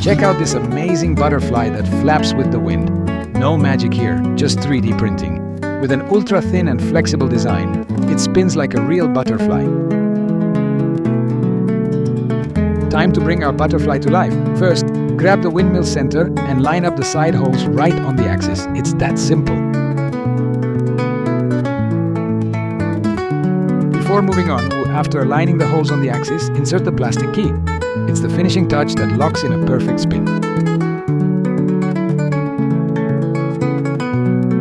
Check out this amazing butterfly that flaps with the wind. No magic here, just 3D printing. With an ultra-thin and flexible design, it spins like a real butterfly. Time to bring our butterfly to life. First, grab the windmill center and line up the side holes right on the axis. It's that simple. Before moving on, after aligning the holes on the axis, insert the plastic key. It's the finishing touch that locks in a perfect spin.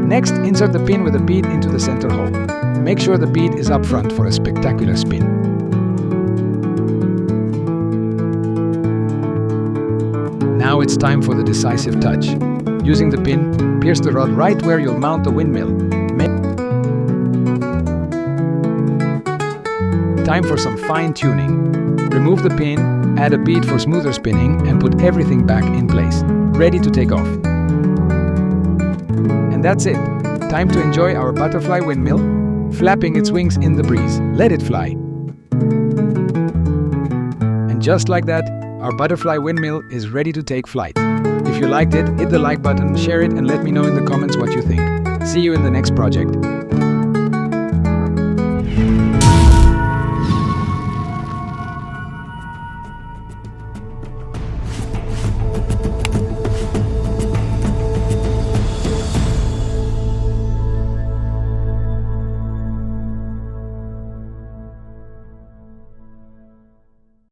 Next, insert the pin with a bead into the center hole. Make sure the bead is up front for a spectacular spin. Now it's time for the decisive touch. Using the pin, pierce the rod right where you'll mount the windmill. Time for some fine-tuning. Remove the pin, add a bead for smoother spinning, and put everything back in place. Ready to take off. And that's it. Time to enjoy our butterfly windmill, flapping its wings in the breeze. Let it fly. And just like that, our butterfly windmill is ready to take flight. If you liked it, hit the like button, share it, and let me know in the comments what you think. See you in the next project.